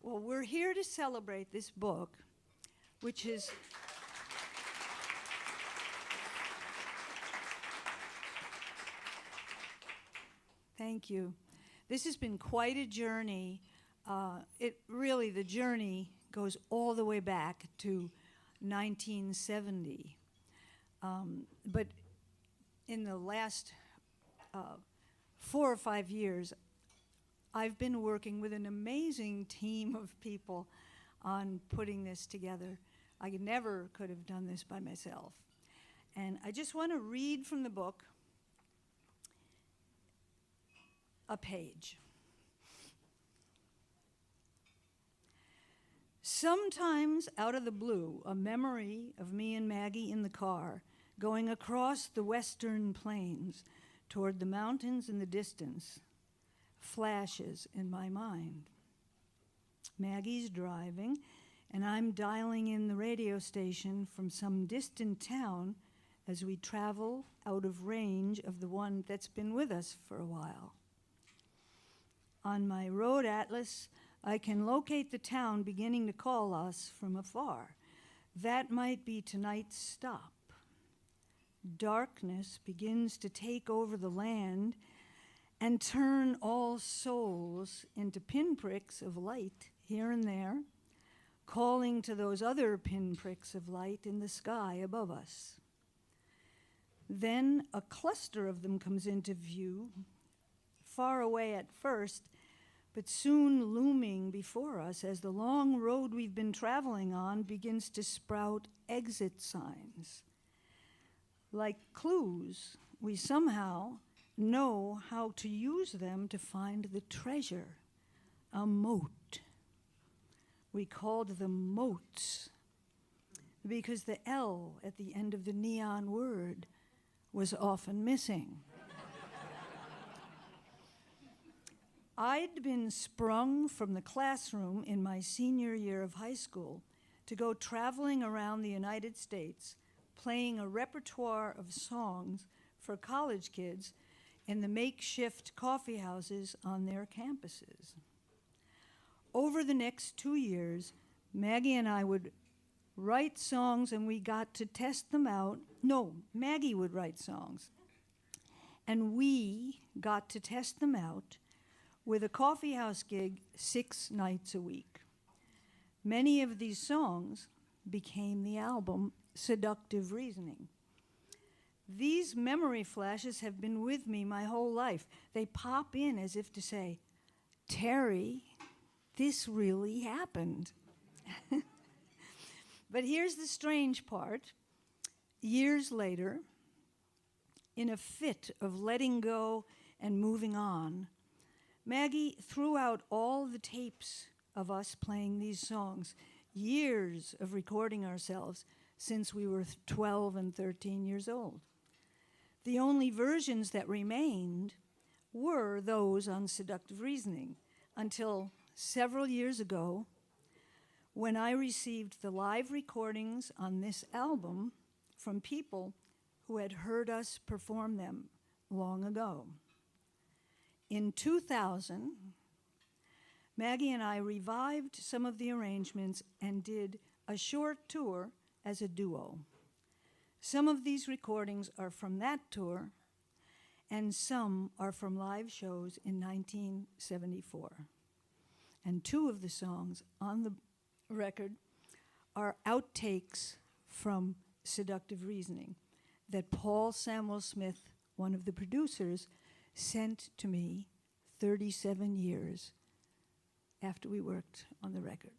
Well, we're here to celebrate this book, which is thank you. This has been quite a journey. The journey goes all the way back to 1970. But in the last 4 or 5 years, I've been working with an amazing team of people on putting this together. I never could have done this by myself. And I just want to read from the book a page. Sometimes out of the blue, a memory of me and Maggie in the car going across the western plains toward the mountains in the distance flashes in my mind. Maggie's driving, and I'm dialing in the radio station from some distant town as we travel out of range of the one that's been with us for a while. On my road atlas, I can locate the town beginning to call us from afar. That might be tonight's stop. Darkness begins to take over the land and turn all souls into pinpricks of light here and there, calling to those other pinpricks of light in the sky above us. Then a cluster of them comes into view, far away at first, but soon looming before us as the long road we've been traveling on begins to sprout exit signs. Like clues, we somehow know how to use them to find the treasure, a moat. We called them moats because the L at the end of the neon word was often missing. I'd been sprung from the classroom in my senior year of high school to go traveling around the United States, playing a repertoire of songs for college kids in the makeshift coffee houses on their campuses. Over the next 2 years, Maggie and I would write songs and we got to test them out. No, Maggie would write songs. And we got to test them out with a coffee house gig 6 nights a week. Many of these songs became the album Seductive Reasoning. These memory flashes have been with me my whole life. They pop in as if to say, Terry, this really happened. But here's the strange part. Years later, in a fit of letting go and moving on, Maggie threw out all the tapes of us playing these songs, years of recording ourselves since we were 12 and 13 years old. The only versions that remained were those on Seductive Reasoning until several years ago when I received the live recordings on this album from people who had heard us perform them long ago. In 2000, Maggie and I revived some of the arrangements and did a short tour as a duo. Some of these recordings are from that tour, and some are from live shows in 1974. And 2 of the songs on the record are outtakes from Seductive Reasoning that Paul Samuel Smith, one of the producers, sent to me 37 years after we worked on the record.